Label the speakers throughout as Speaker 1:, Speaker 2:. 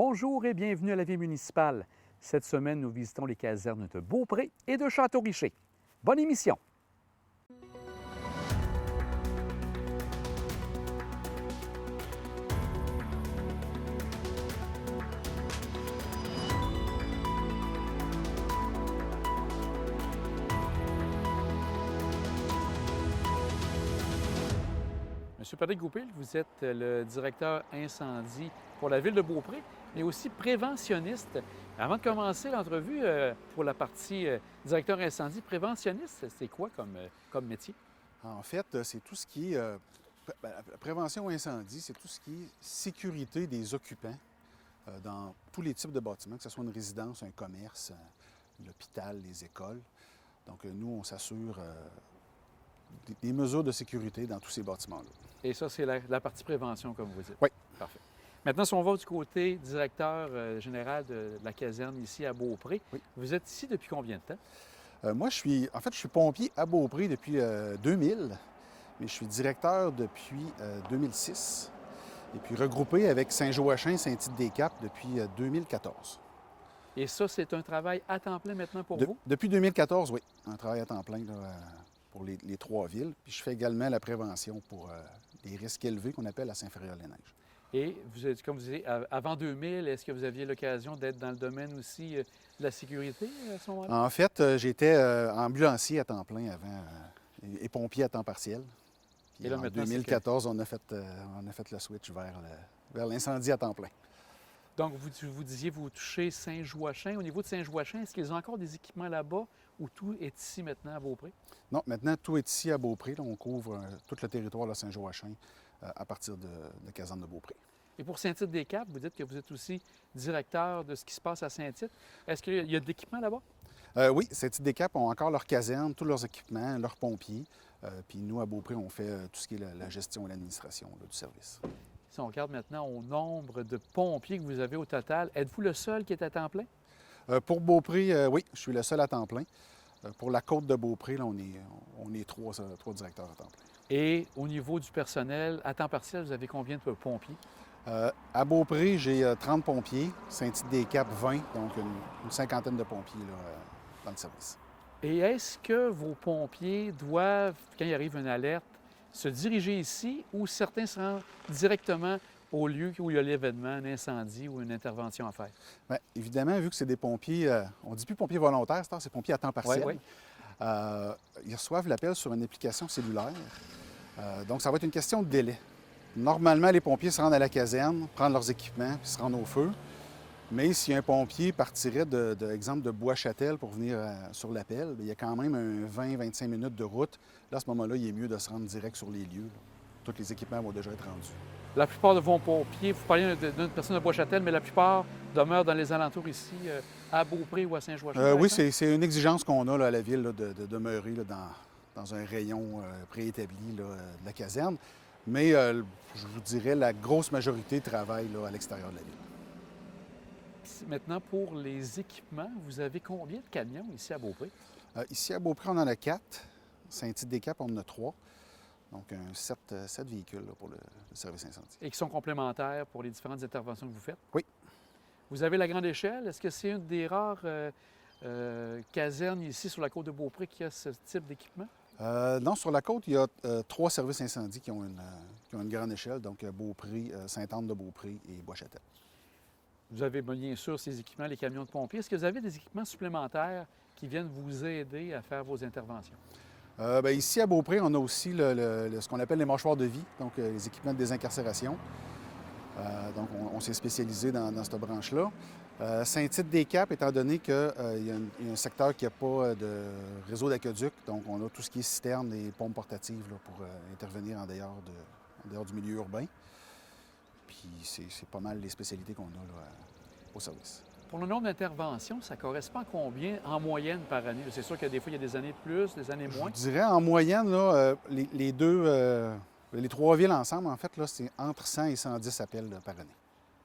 Speaker 1: Bonjour et bienvenue à la vie municipale. Cette semaine, nous visitons les casernes de Beaupré et de Château-Richer. Bonne émission! Monsieur Patrick Goupil, vous êtes le directeur incendie pour la ville de Beaupré, mais aussi préventionniste. Avant de commencer l'entrevue, pour la partie directeur incendie, préventionniste, c'est quoi comme métier?
Speaker 2: En fait, c'est tout ce qui est la prévention incendie, c'est tout ce qui est sécurité des occupants dans tous les types de bâtiments, que ce soit une résidence, un commerce, l'hôpital, les écoles. Donc, nous, on s'assure des mesures de sécurité dans tous ces bâtiments-là.
Speaker 1: Et ça, c'est la partie prévention, comme vous dites?
Speaker 2: Oui.
Speaker 1: Parfait. Maintenant, si on va du côté directeur général de la caserne ici à Beaupré,
Speaker 2: Oui.
Speaker 1: vous êtes ici depuis combien de temps?
Speaker 2: Moi, je suis pompier à Beaupré depuis 2000, mais je suis directeur depuis 2006, et puis regroupé avec Saint-Joachim, Saint-Tite-des-Caps depuis 2014.
Speaker 1: Et ça, c'est un travail à temps plein maintenant pour vous?
Speaker 2: Depuis 2014, oui. Un travail à temps plein là, pour les trois villes. Puis je fais également la prévention pour les risques élevés qu'on appelle à Saint-Féréol-les-Neiges.
Speaker 1: Et vous êtes, comme vous disiez, avant 2000, est-ce que vous aviez l'occasion d'être dans le domaine aussi de la sécurité à ce moment-là?
Speaker 2: En fait, j'étais ambulancier à temps plein avant et pompier à temps partiel. Puis
Speaker 1: Et là,
Speaker 2: en
Speaker 1: maintenant,
Speaker 2: 2014, on a fait le switch vers l'incendie à temps plein.
Speaker 1: Donc, vous disiez, vous touchez Saint-Joachim. Au niveau de Saint-Joachim, est-ce qu'ils ont encore des équipements là-bas ou tout est ici maintenant à Beaupré?
Speaker 2: Non, maintenant, tout est ici à Beaupré. Là, on couvre tout le territoire de Saint-Joachim à partir de la caserne de Beaupré.
Speaker 1: Et pour Saint-Tite-des-Caps, vous dites que vous êtes aussi directeur de ce qui se passe à Saint-Tite. Est-ce qu'il y a de l'équipement là-bas?
Speaker 2: Oui, Saint-Tite-des-Caps ont encore leur caserne, tous leurs équipements, leurs pompiers. Puis nous, à Beaupré, on fait tout ce qui est la gestion et l'administration du service.
Speaker 1: Si on regarde maintenant au nombre de pompiers que vous avez au total, êtes-vous le seul qui est à temps plein?
Speaker 2: Pour Beaupré, oui, je suis le seul à temps plein. Pour la côte de Beaupré, là, on est trois directeurs à temps plein.
Speaker 1: Et au niveau du personnel, à temps partiel, vous avez combien de pompiers?
Speaker 2: À Beaupré, j'ai 30 pompiers, Saint-Tite-des-Caps, 20, donc une cinquantaine de pompiers là, dans le service.
Speaker 1: Et est-ce que vos pompiers doivent, quand il arrive une alerte, se diriger ici ou certains se rendent directement au lieu où il y a l'événement, un incendie ou une intervention à faire?
Speaker 2: Bien, évidemment, vu que c'est des pompiers, on ne dit plus pompiers volontaires, c'est pompiers à temps partiel.
Speaker 1: Oui, oui.
Speaker 2: Ils reçoivent l'appel sur une application cellulaire. Donc, ça va être une question de délai. Normalement, les pompiers se rendent à la caserne, prennent leurs équipements, puis se rendent au feu. Mais si un pompier partirait, exemple, de Bois-Châtel pour venir sur l'appel, bien, il y a quand même un 20-25 minutes de route. Là, à ce moment-là, il est mieux de se rendre direct sur les lieux. Tous les équipements vont déjà être rendus.
Speaker 1: La plupart de vos pompiers, vous parlez d'une personne de Bois-Châtel, mais la plupart demeurent dans les alentours ici, à Beaupré ou à Saint-Joachim?
Speaker 2: Oui, c'est une exigence qu'on a là, à la ville là, de demeurer là, dans un rayon préétabli là, de la caserne. Mais je vous dirais, la grosse majorité travaille là, à l'extérieur de la ville.
Speaker 1: Maintenant, pour les équipements, vous avez combien de camions ici à Beaupré?
Speaker 2: Ici à Beaupré, on en a 4. Saint-Tite-des-Caps, on en a 3. Donc, 7 véhicules là, pour le service incendie.
Speaker 1: Et qui sont complémentaires pour les différentes interventions que vous faites?
Speaker 2: Oui.
Speaker 1: Vous avez la grande échelle. Est-ce que c'est une des rares casernes ici sur la côte de Beaupré qui a ce type d'équipement?
Speaker 2: Non, sur la côte, il y a 3 services incendies qui ont une grande échelle, donc Beaupré, Sainte-Anne-de-Beaupré et Bois-Châtel.
Speaker 1: Vous avez bien sûr ces équipements, les camions de pompiers. Est-ce que vous avez des équipements supplémentaires qui viennent vous aider à faire vos interventions?
Speaker 2: Bien, ici à Beaupré, on a aussi ce qu'on appelle les mâchoires de vie, donc les équipements de désincarcération. Donc, on s'est spécialisé dans cette branche-là. Saint-Tite-des-Caps, étant donné qu'il y a un secteur qui n'a pas de réseau d'aqueduc, donc on a tout ce qui est citerne et pompes portatives là, pour intervenir en dehors du milieu urbain. Puis c'est pas mal les spécialités qu'on a là, au service.
Speaker 1: Pour le nombre d'interventions, ça correspond à combien en moyenne par année? C'est sûr que des fois, il y a des années de plus, des années moins.
Speaker 2: Je dirais en moyenne, là, les 3 villes ensemble, en fait, là, c'est entre 100 et 110 appels là, par année.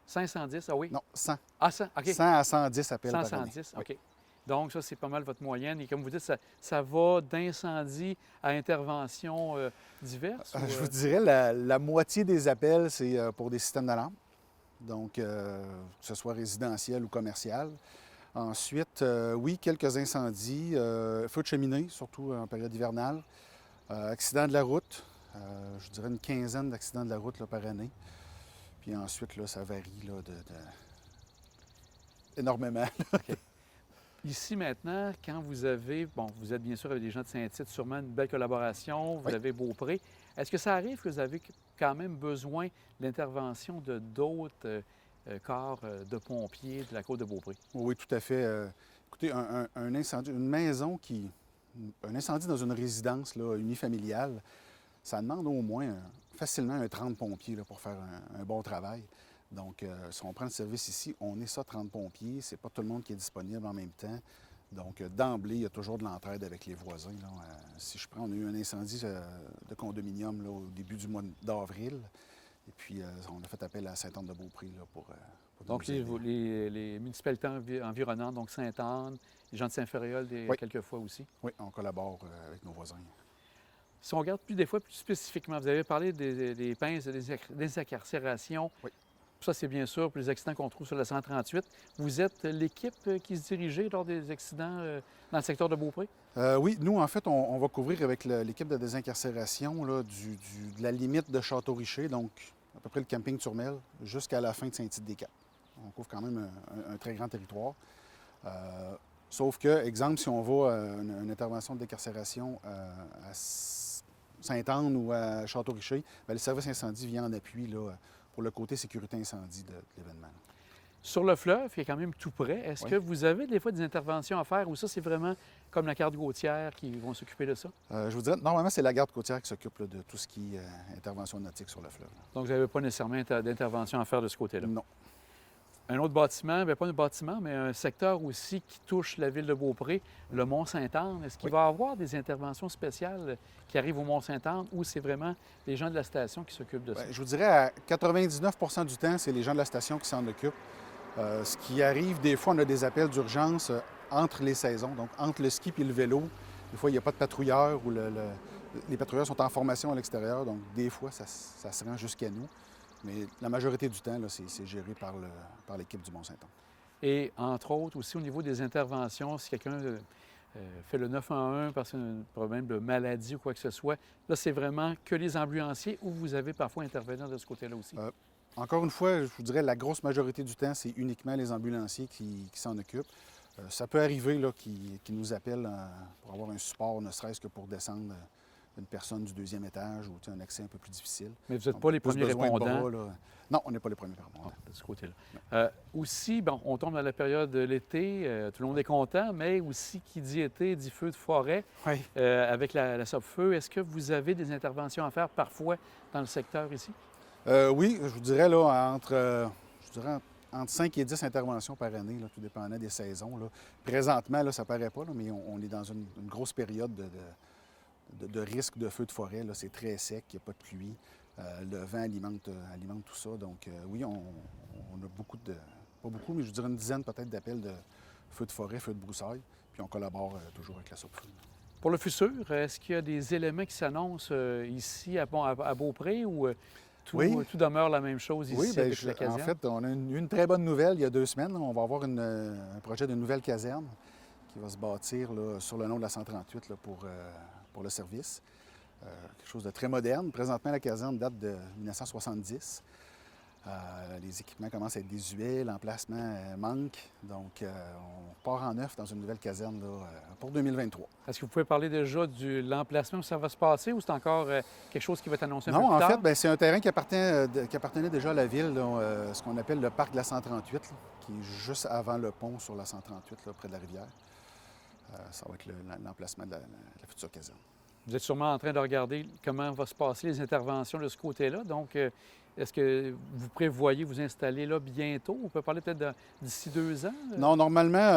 Speaker 1: 510, ah oui?
Speaker 2: Non, 100.
Speaker 1: Ah, 100, OK.
Speaker 2: 100 à 110 appels
Speaker 1: 100,
Speaker 2: par année.
Speaker 1: 110, OK. Donc, ça, c'est pas mal votre moyenne. Et comme vous dites, ça va d'incendie à interventions diverses?
Speaker 2: Je vous dirais, la moitié des appels, c'est pour des systèmes d'alarme. donc que ce soit résidentiel ou commercial. Ensuite, oui, quelques incendies, feux de cheminée, surtout en période hivernale, accidents de la route, je dirais une quinzaine d'accidents de la route là, par année. Puis ensuite, là, ça varie là, énormément.
Speaker 1: OK. Ici, maintenant, quand vous avez, bon, vous êtes bien sûr avec des gens de Saint-Tite, sûrement une belle collaboration, vous
Speaker 2: Oui.
Speaker 1: avez Beaupré. Est-ce que ça arrive que vous avez quand même besoin de l'intervention de d'autres corps de pompiers de la côte de Beaupré?
Speaker 2: Oui, tout à fait. Écoutez, un incendie, une maison un incendie dans une résidence là, unifamiliale, ça demande au moins facilement un 30 pompiers là, pour faire un bon travail. Donc, si on prend le service ici, on est ça 30 pompiers. C'est pas tout le monde qui est disponible en même temps. Donc, d'emblée, il y a toujours de l'entraide avec les voisins. Là. Si je prends, on a eu un incendie de condominium là, au début du mois d'avril. Et puis, on a fait appel à Sainte-Anne-de-Beaupré là, pour
Speaker 1: Donc,
Speaker 2: nous aider.
Speaker 1: les municipalités environnantes, donc Sainte-Anne, les gens de Saint-Féréol,
Speaker 2: Oui.
Speaker 1: quelques fois aussi.
Speaker 2: Oui, on collabore avec nos voisins.
Speaker 1: Si on regarde des fois plus spécifiquement, vous avez parlé des pinces de désincarcération.
Speaker 2: Oui.
Speaker 1: Ça, c'est bien sûr pour les accidents qu'on trouve sur la 138. Vous êtes l'équipe qui se dirigeait lors des accidents dans le secteur de Beaupré?
Speaker 2: Oui, nous, en fait, on va couvrir avec l'équipe de désincarcération là, de la limite de Château-Richer, donc à peu près le camping Turmel, jusqu'à la fin de Saint-Tite-des-Capes. On couvre quand même un très grand territoire. Sauf que, exemple, si on va à une intervention de décarcération à Sainte-Anne ou à Château-Richer, bien, le service incendie vient en appui là, pour le côté sécurité incendie de l'événement.
Speaker 1: Sur le fleuve, qui est quand même tout près, est-ce
Speaker 2: Oui.
Speaker 1: que vous avez des fois des interventions à faire ou ça, c'est vraiment comme la carte côtière qui vont s'occuper de ça?
Speaker 2: Je vous dirais, normalement, c'est la garde côtière qui s'occupe là, de tout ce qui est intervention nautique sur le fleuve.
Speaker 1: Donc, vous n'avez pas nécessairement d'intervention à faire de ce côté-là?
Speaker 2: Non.
Speaker 1: Un autre bâtiment, bien pas un bâtiment, mais un secteur aussi qui touche la ville de Beaupré, le Mont-Sainte-Anne. Est-ce qu'il
Speaker 2: Oui.
Speaker 1: va y avoir des interventions spéciales qui arrivent au Mont-Sainte-Anne ou c'est vraiment les gens de la station qui s'occupent de ça?
Speaker 2: Bien, je vous dirais, à 99 du temps, c'est les gens de la station qui s'en occupent. Ce qui arrive, des fois, on a des appels d'urgence entre les saisons, donc entre le ski et le vélo. Des fois, il n'y a pas de patrouilleurs ou les patrouilleurs sont en formation à l'extérieur, donc des fois, ça se rend jusqu'à nous. Mais la majorité du temps, là, c'est géré par l'équipe du Mont-Saint-Anne.
Speaker 1: Et entre autres, aussi au niveau des interventions, si quelqu'un fait le 911 parce qu'il y a un problème de maladie ou quoi que ce soit, là, c'est vraiment que les ambulanciers ou vous avez parfois intervenir de ce côté-là aussi?
Speaker 2: Encore une fois, je vous dirais, la grosse majorité du temps, c'est uniquement les ambulanciers qui s'en occupent. Ça peut arriver qu'ils nous appellent pour avoir un support, ne serait-ce que pour descendre une personne du deuxième étage ou un accès un peu plus difficile.
Speaker 1: Mais vous n'êtes
Speaker 2: On
Speaker 1: pas
Speaker 2: a
Speaker 1: les
Speaker 2: plus
Speaker 1: premiers
Speaker 2: besoin de
Speaker 1: répondants?
Speaker 2: bras, là. Non, on n'est pas les premiers répondants.
Speaker 1: De ce côté-là. Aussi, bon, on tombe dans la période de l'été, tout le monde est content, mais aussi qui dit été dit feu de forêt
Speaker 2: Oui.
Speaker 1: avec la Sopfeu. Est-ce que vous avez des interventions à faire parfois dans le secteur ici?
Speaker 2: Oui, je vous dirais là, entre 5 et 10 interventions par année, là, tout dépendant des saisons. Là. Présentement, là, ça ne paraît pas, là, mais on est dans une grosse période de risque de feu de forêt. Là. C'est très sec, il n'y a pas de pluie. Le vent alimente tout ça. Donc oui, on a beaucoup pas beaucoup, mais je dirais une dizaine peut-être d'appels de feux de forêt, feux de broussailles. Puis on collabore toujours avec la Sopfeu.
Speaker 1: Pour le futur, est-ce qu'il y a des éléments qui s'annoncent ici à Beaupré ou tout demeure la même chose ici
Speaker 2: Oui, bien,
Speaker 1: avec la caserne?
Speaker 2: en fait, on a eu une très bonne nouvelle il y a 2 semaines. On va avoir un projet de nouvelle caserne qui va se bâtir là, sur le nom de la 138 là, pour le service. Quelque chose de très moderne. Présentement, la caserne date de 1970. Les équipements commencent à être désuets, l'emplacement manque. Donc, on part en neuf dans une nouvelle caserne là, pour 2023.
Speaker 1: Est-ce que vous pouvez parler déjà de l'emplacement où ça va se passer ou c'est encore quelque chose qui va être annoncé un peu
Speaker 2: Non,
Speaker 1: plus
Speaker 2: en
Speaker 1: tard?
Speaker 2: fait, bien, c'est un terrain qui appartenait déjà à la ville, là, ce qu'on appelle le parc de la 138, là, qui est juste avant le pont sur la 138, là, près de la rivière. Ça va être l'emplacement de la future caserne.
Speaker 1: Vous êtes sûrement en train de regarder comment vont se passer les interventions de ce côté-là. Donc, est-ce que vous prévoyez vous installer là bientôt? On peut parler peut-être d'ici 2 ans?
Speaker 2: Non, normalement,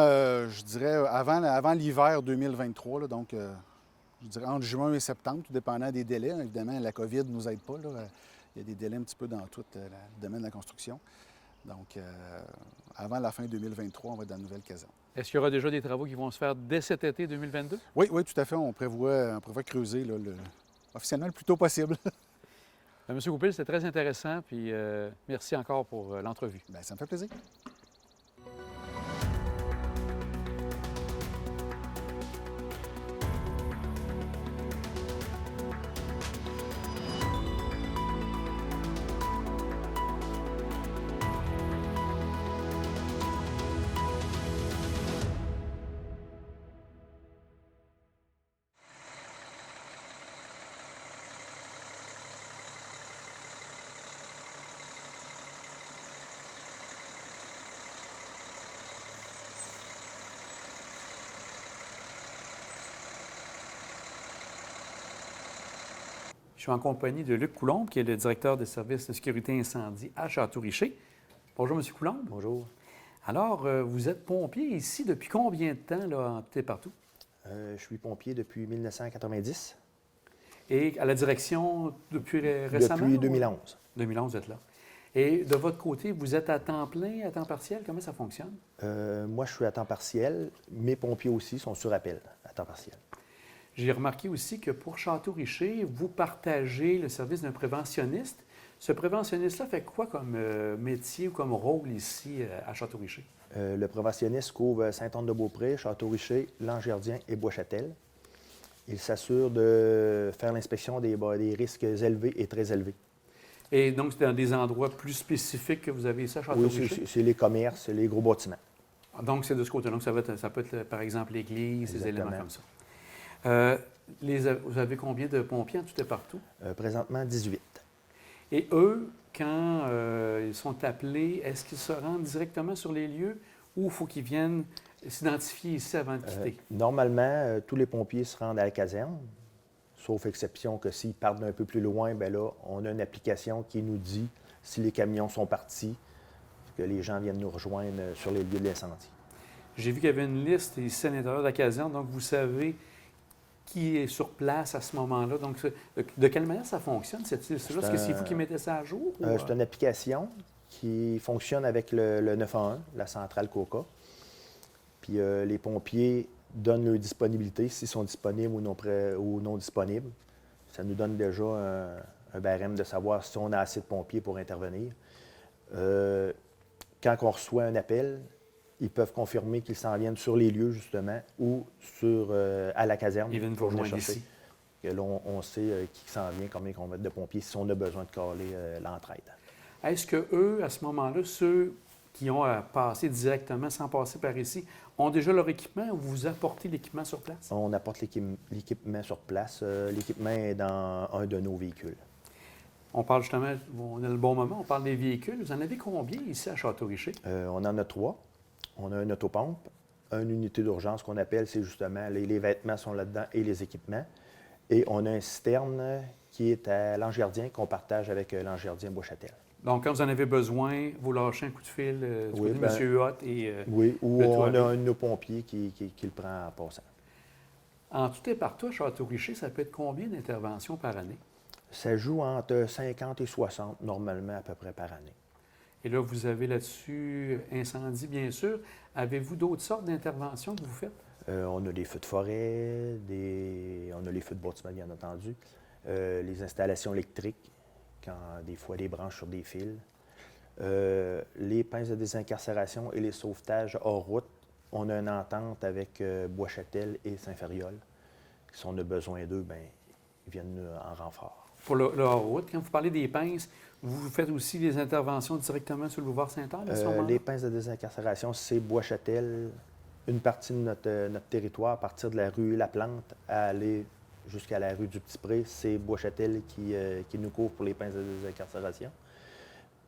Speaker 2: je dirais avant l'hiver 2023, là, donc je dirais entre juin et septembre, tout dépendant des délais. Évidemment, la COVID ne nous aide pas. Là. Il y a des délais un petit peu dans tout le domaine de la construction. Donc, avant la fin 2023, on va être dans la nouvelle caserne.
Speaker 1: Est-ce qu'il y aura déjà des travaux qui vont se faire dès cet été 2022?
Speaker 2: Oui, tout à fait. On prévoit creuser là, officiellement le plus tôt possible.
Speaker 1: Monsieur Goupil, c'était très intéressant, puis merci encore pour l'entrevue.
Speaker 2: Bien, ça me fait plaisir.
Speaker 1: Je suis en compagnie de Luc Coulombe, qui est le directeur des services de sécurité incendie à Château-Richer. Bonjour, M. Coulombe.
Speaker 3: Bonjour.
Speaker 1: Alors, vous êtes pompier ici depuis combien de temps, là, en tout et partout?
Speaker 3: Je suis pompier depuis 1990.
Speaker 1: Et à la direction depuis récemment?
Speaker 3: Depuis 2011.
Speaker 1: 2011, vous êtes là. Et de votre côté, vous êtes à temps plein, à temps partiel? Comment ça fonctionne?
Speaker 3: Moi, je suis à temps partiel. Mes pompiers aussi sont sur appel à temps partiel.
Speaker 1: J'ai remarqué aussi que pour Château-Richer, vous partagez le service d'un préventionniste. Ce préventionniste-là fait quoi comme métier ou comme rôle ici à Château-Richer?
Speaker 3: Le préventionniste couvre Sainte-Anne-de-Beaupré, Château-Richer, Langerdian et Bois-Châtel. Il s'assure de faire l'inspection des risques élevés et très élevés.
Speaker 1: Et donc, c'est dans des endroits plus spécifiques que vous avez ça à Château-Richer?
Speaker 3: Oui, c'est les commerces, les gros bâtiments.
Speaker 1: Donc, c'est de ce côté. Donc, ça peut être, par exemple, l'église, ces éléments comme ça. Vous avez combien de pompiers en tout et partout?
Speaker 3: Présentement, 18.
Speaker 1: Et eux, quand ils sont appelés, est-ce qu'ils se rendent directement sur les lieux ou il faut qu'ils viennent s'identifier ici avant de quitter?
Speaker 3: Normalement, tous les pompiers se rendent à la caserne, sauf exception que s'ils partent d'un peu plus loin, bien là, on a une application qui nous dit si les camions sont partis, que les gens viennent nous rejoindre sur les lieux de l'incendie.
Speaker 1: J'ai vu qu'il y avait une liste ici à l'intérieur de la caserne, donc vous savez qui est sur place à ce moment-là. Donc, de quelle manière ça fonctionne, cette liste-là? Est-ce que c'est vous qui mettez ça à jour?
Speaker 3: C'est une application qui fonctionne avec le 911, la centrale COCA. Puis les pompiers donnent leur disponibilité, s'ils sont disponibles ou non disponibles. Ça nous donne déjà un barème de savoir si on a assez de pompiers pour intervenir. Quand on reçoit un appel, ils peuvent confirmer qu'ils s'en viennent sur les lieux, justement, ou à la caserne.
Speaker 1: Ils viennent vous rejoindre ici.
Speaker 3: Que là, on sait qui s'en vient, combien on va être de pompiers, si on a besoin de caler l'entraide.
Speaker 1: Est-ce qu'eux, à ce moment-là, ceux qui ont à passer directement sans passer par ici, ont déjà leur équipement ou vous apportez l'équipement sur place?
Speaker 3: On apporte l'équipement sur place. L'équipement est dans un de nos véhicules.
Speaker 1: On parle justement, on a le bon moment, on parle des véhicules. Vous en avez combien ici à Château-Richer?
Speaker 3: On en a 3. On a une autopompe, une unité d'urgence qu'on appelle, c'est justement, les vêtements sont là-dedans et les équipements. Et on a un citerne qui est à Langerdian, qu'on partage avec Langerdian Bois-Châtel.
Speaker 1: Donc, quand vous en avez besoin, vous lâchez un coup de fil du côté de M. Huot et
Speaker 3: oui, ou on a un de nos pompiers qui le prend en passant.
Speaker 1: En tout et partout, à Château-Richer, ça peut être combien d'interventions par année?
Speaker 3: Ça joue entre 50 et 60, normalement, à peu près par année.
Speaker 1: Et là, vous avez là-dessus incendie, bien sûr. Avez-vous d'autres sortes d'interventions que vous faites?
Speaker 3: On a des feux de forêt, on a les feux de bâtiment, bien entendu, les installations électriques, quand des fois des branches sur des fils, les pinces de désincarcération et les sauvetages hors route. On a une entente avec Bois-Châtel et Saint-Ferriol. Si on a besoin d'eux, bien, ils viennent en renfort.
Speaker 1: Pour le hors-route, quand vous parlez des pinces, vous faites aussi des interventions directement sur le boulevard Sainte-Anne à ce moment-là?
Speaker 3: Les pinces de désincarcération, c'est Bois-Châtel, une partie de notre territoire, à partir de la rue La Plante à aller jusqu'à la rue du Petit-Pré, c'est Bois-Châtel qui nous couvre pour les pinces de désincarcération.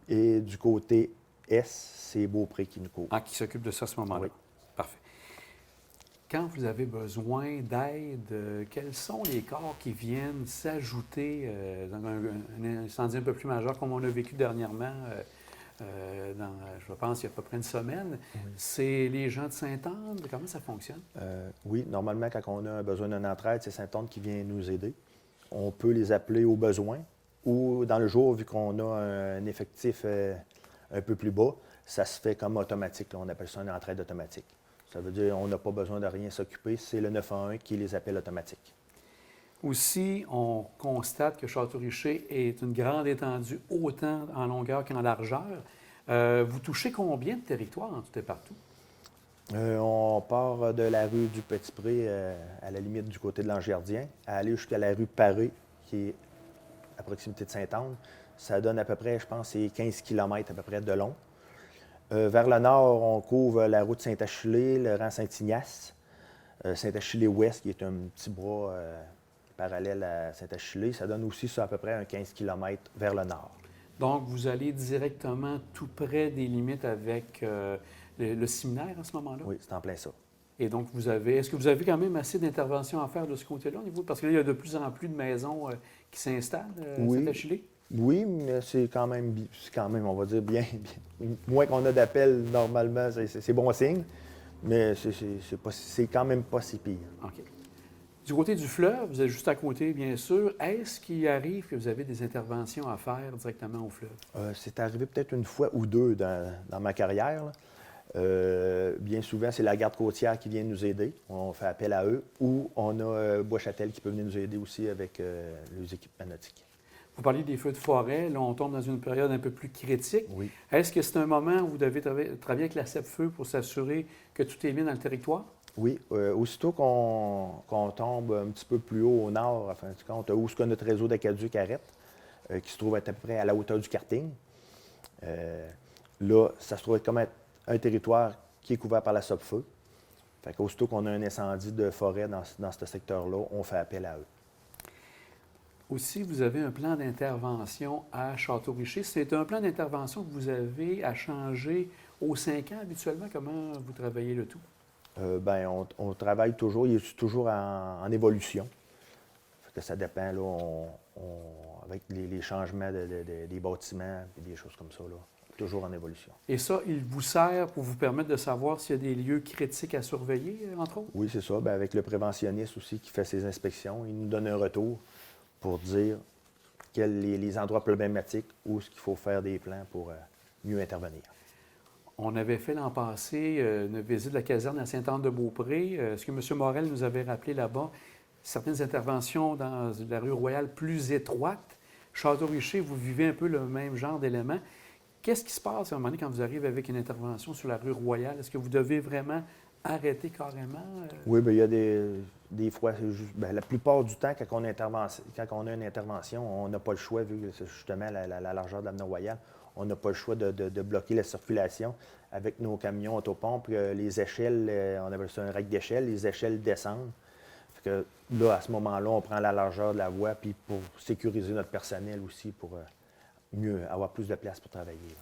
Speaker 3: Et du côté Est, c'est Beaupré qui nous couvre.
Speaker 1: Ah, qui s'occupe de ça à ce moment-là?
Speaker 3: Oui.
Speaker 1: Parfait. Quand vous avez besoin d'aide, quels sont les corps qui viennent s'ajouter dans un incendie un peu plus majeur comme on a vécu dernièrement, je pense, il y a à peu près une semaine? Oui. C'est les gens de Sainte-Anne? Comment ça fonctionne?
Speaker 3: Oui, normalement, quand on a besoin d'une entraide, c'est Sainte-Anne qui vient nous aider. On peut les appeler au besoin ou dans le jour, vu qu'on a un effectif un peu plus bas, ça se fait comme automatique. Là, on appelle ça une entraide automatique. Ça veut dire qu'on n'a pas besoin de rien s'occuper. C'est le 911 qui les appelle automatiques.
Speaker 1: Aussi, on constate que Château-Richer est une grande étendue, autant en longueur qu'en largeur. Vous touchez combien de territoires en tout et partout?
Speaker 3: On part de la rue du Petit-Pré, à la limite du côté de l'Angerdien, à aller jusqu'à la rue Paré, qui est à proximité de Sainte-Anne. Ça donne à peu près, je pense, c'est 15 km à peu près de long. Vers le nord, on couvre la route Saint-Achillé, le rang Saint-Ignace, Saint-Achillé-Ouest, qui est un petit bras parallèle à Saint-Achillé. Ça donne aussi ça à peu près un 15 km vers le nord.
Speaker 1: Donc, vous allez directement tout près des limites avec le séminaire à ce moment-là?
Speaker 3: Oui, c'est en plein ça.
Speaker 1: Et donc, est-ce que vous avez quand même assez d'interventions à faire de ce côté-là au niveau? Parce que là, il y a de plus en plus de maisons qui s'installent à
Speaker 3: Oui.
Speaker 1: Saint-Achillé.
Speaker 3: Oui, mais c'est quand même, on va dire, bien. Moins qu'on a d'appels, normalement, c'est bon signe, mais c'est quand même pas si pire.
Speaker 1: OK. Du côté du fleuve, vous êtes juste à côté, bien sûr. Est-ce qu'il arrive que vous avez des interventions à faire directement au fleuve?
Speaker 3: C'est arrivé peut-être une fois ou deux dans ma carrière, là. Bien souvent, c'est la garde côtière qui vient nous aider. On fait appel à eux. Ou on a Bois-Châtel qui peut venir nous aider aussi avec les équipements nautiques.
Speaker 1: Vous parliez des feux de forêt. Là, on tombe dans une période un peu plus critique.
Speaker 3: Oui.
Speaker 1: Est-ce que c'est un moment où vous devez travailler avec la CEPFEU pour s'assurer que tout est bien dans le territoire?
Speaker 3: Oui. Aussitôt qu'on tombe un petit peu plus haut au nord, enfin, du compte, où est-ce que notre réseau d'aqueduc arrête, qui se trouve à peu près à la hauteur du karting, là, ça se trouve être comme un territoire qui est couvert par la SOPFEU. Fait qu'aussitôt qu'on a un incendie de forêt dans ce secteur-là, on fait appel à eux.
Speaker 1: Aussi, vous avez un plan d'intervention à Château-Richer. C'est un plan d'intervention que vous avez à changer aux 5 ans habituellement. Comment vous travaillez le tout?
Speaker 3: On travaille toujours, il est toujours en évolution. Fait que ça dépend, là, avec les changements des bâtiments et des choses comme ça, là, toujours en évolution.
Speaker 1: Et ça, il vous sert pour vous permettre de savoir s'il y a des lieux critiques à surveiller, entre autres?
Speaker 3: Oui, c'est ça. Bien, avec le préventionniste aussi qui fait ses inspections, il nous donne un retour pour dire les endroits problématiques où est-ce qu'il faut faire des plans pour mieux intervenir.
Speaker 1: On avait fait l'an passé une visite de la caserne à Sainte-Anne-de-Beaupré. Ce que M. Morel nous avait rappelé là-bas, certaines interventions dans la rue Royale plus étroite. Château-Richer, vous vivez un peu le même genre d'éléments. Qu'est-ce qui se passe à un moment donné quand vous arrivez avec une intervention sur la rue Royale? Est-ce que vous devez vraiment arrêter carrément?
Speaker 3: Oui, bien, il y a des fois, la plupart du temps, quand on a une intervention, on n'a pas le choix, vu que c'est justement la largeur de l'avenue Royale, on n'a pas le choix de bloquer la circulation avec nos camions autopompes. Les échelles, on appelle ça un rack d'échelles, les échelles descendent. Fait que là, à ce moment-là, on prend la largeur de la voie, puis pour sécuriser notre personnel aussi, pour mieux avoir plus de place pour travailler. Là.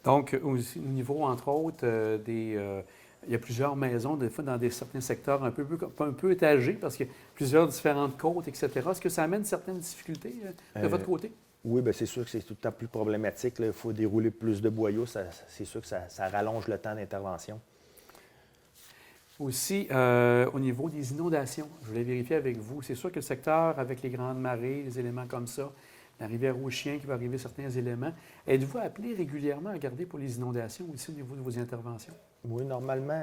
Speaker 1: Donc, au niveau, entre autres, il y a plusieurs maisons, des fois, dans certains secteurs un peu étagés, parce qu'il y a plusieurs différentes côtes, etc. Est-ce que ça amène certaines difficultés de votre côté?
Speaker 3: Oui, bien, c'est sûr que c'est tout le temps plus problématique. Là. Il faut dérouler plus de boyaux. C'est sûr que ça rallonge le temps d'intervention.
Speaker 1: Aussi, au niveau des inondations, je voulais vérifier avec vous. C'est sûr que le secteur, avec les grandes marées, les éléments comme ça, la rivière aux Chiens qui va arriver certains éléments, êtes-vous appelé régulièrement à regarder pour les inondations aussi au niveau de vos interventions?
Speaker 3: Oui, normalement,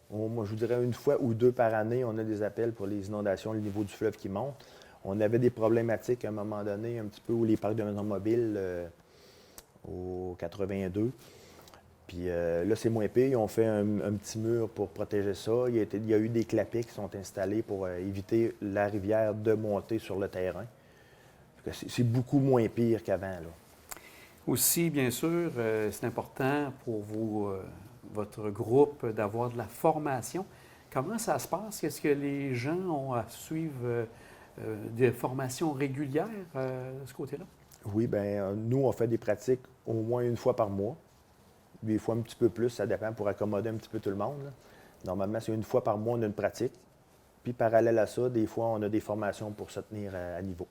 Speaker 3: moi, je vous dirais une fois ou deux par année, on a des appels pour les inondations, le niveau du fleuve qui monte. On avait des problématiques à un moment donné, un petit peu où les parcs de maisons mobiles au 82. Puis là, c'est moins pire. Ils ont fait un petit mur pour protéger ça. Il y a eu des clapets qui sont installés pour éviter la rivière de monter sur le terrain. C'est beaucoup moins pire qu'avant. Là.
Speaker 1: Aussi, bien sûr, c'est important pour votre groupe d'avoir de la formation. Comment ça se passe? Est-ce que les gens ont à suivre des formations régulières de ce côté-là?
Speaker 3: Oui, bien, nous, on fait des pratiques au moins une fois par mois. Des fois un petit peu plus, ça dépend pour accommoder un petit peu tout le monde. Là. Normalement, c'est une fois par mois, on a une pratique. Puis, parallèle à ça, des fois, on a des formations pour se tenir à niveau.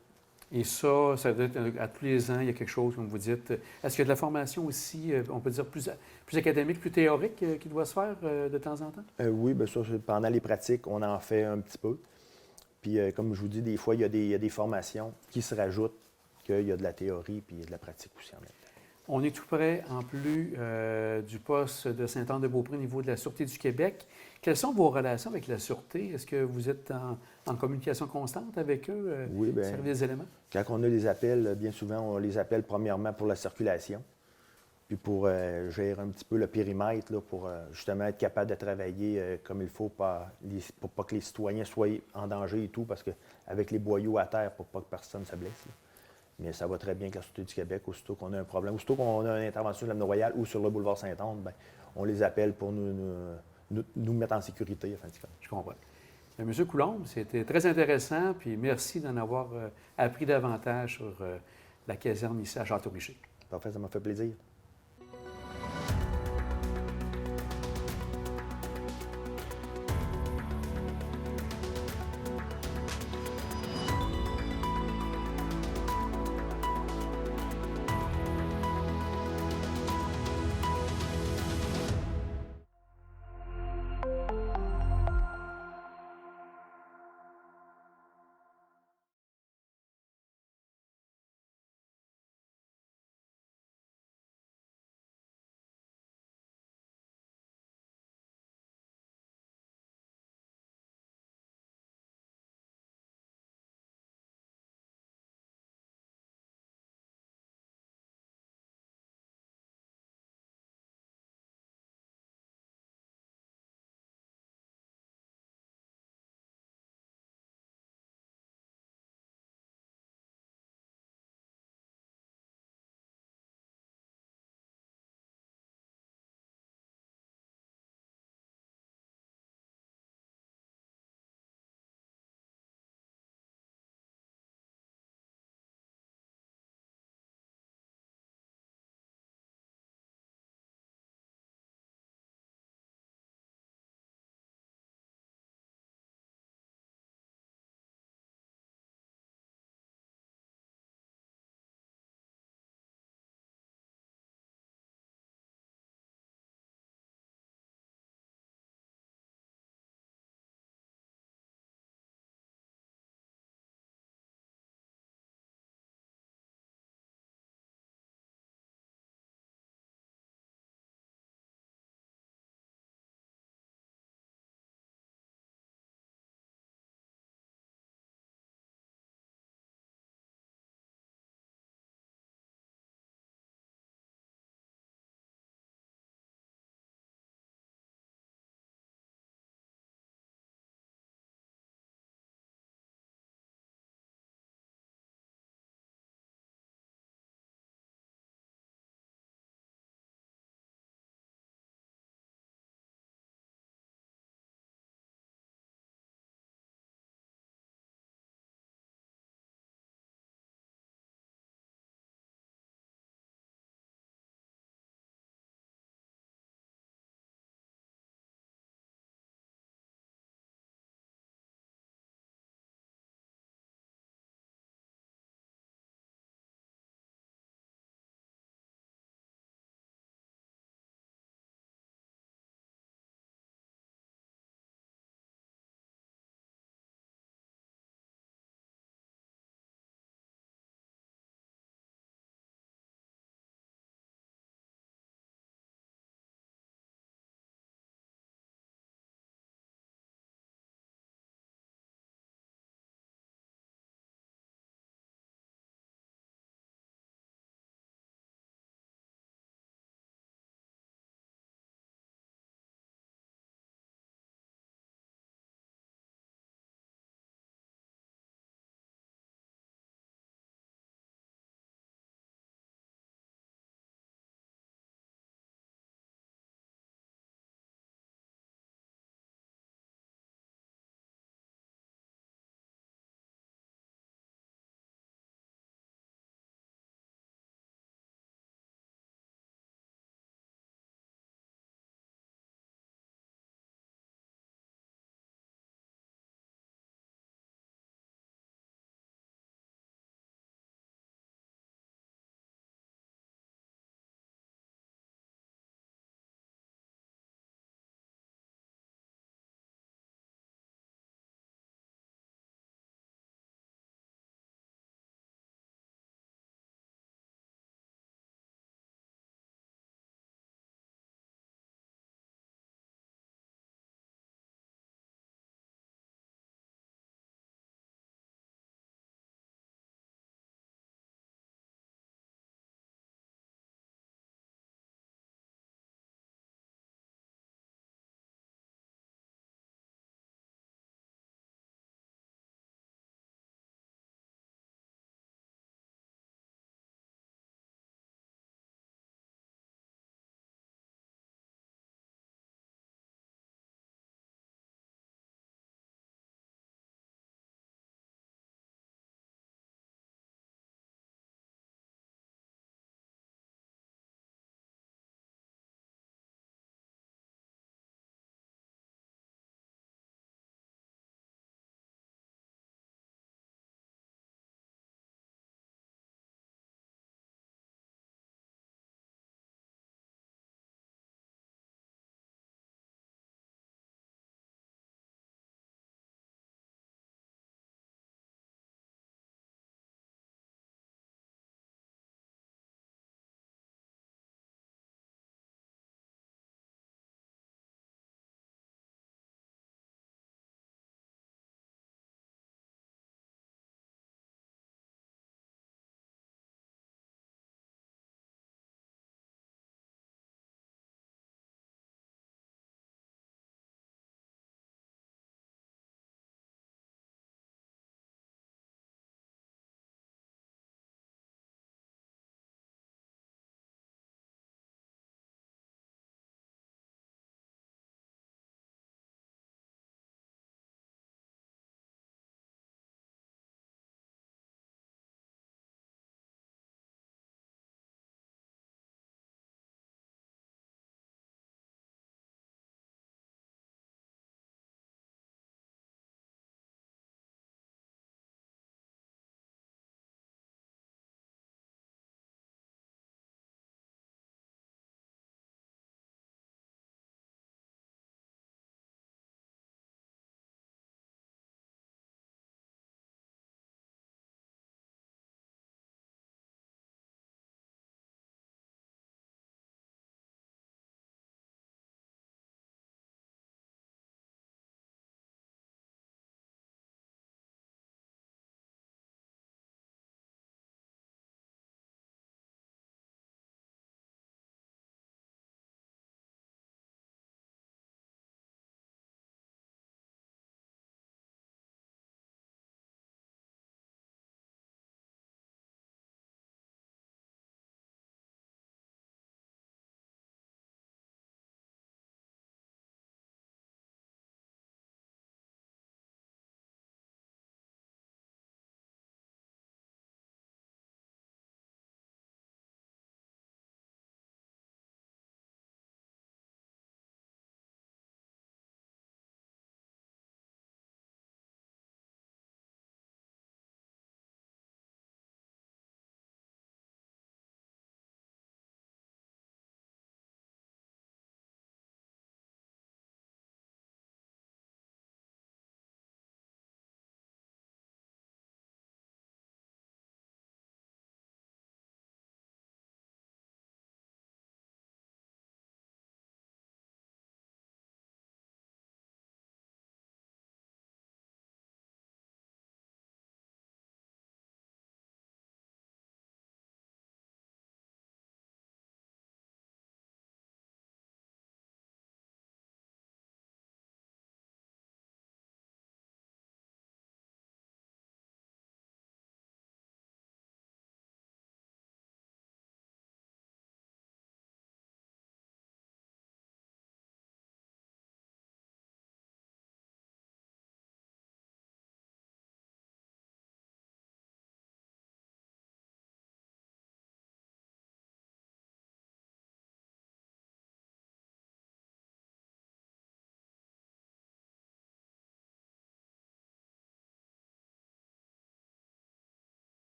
Speaker 1: Et ça doit être à tous les ans, il y a quelque chose, comme vous dites. Est-ce qu'il y a de la formation aussi, on peut dire, plus académique, plus théorique, qui doit se faire de temps en temps?
Speaker 3: Oui, bien ça, pendant les pratiques, on en fait un petit peu. Puis, comme je vous dis, des fois, il y a des formations qui se rajoutent, qu'il y a de la théorie puis de la pratique aussi en même temps.
Speaker 1: On est tout près, en plus, du poste de Sainte-Anne-de-Beaupré au niveau de la Sûreté du Québec. Quelles sont vos relations avec la Sûreté? Est-ce que vous êtes en communication constante avec eux?
Speaker 3: Oui, bien,
Speaker 1: servir des éléments?
Speaker 3: quand on a des appels, bien souvent, on les appelle premièrement pour la circulation, puis pour gérer un petit peu le périmètre, là, pour justement être capable de travailler comme il faut pour pas que les citoyens soient en danger et tout, parce qu'avec les boyaux à terre, pour pas que personne se blesse. Là. Mais ça va très bien avec la Sûreté du Québec. Aussitôt qu'on a un problème, aussitôt qu'on a une intervention sur l'Avenue Royale ou sur le boulevard Sainte-Anne, bien, on les appelle pour nous mettre en sécurité, en fin de compte.
Speaker 1: Je comprends. Monsieur Coulombe, c'était très intéressant, puis merci d'en avoir appris davantage sur la caserne ici à Château-Richer.
Speaker 3: Parfait, ça m'a fait plaisir.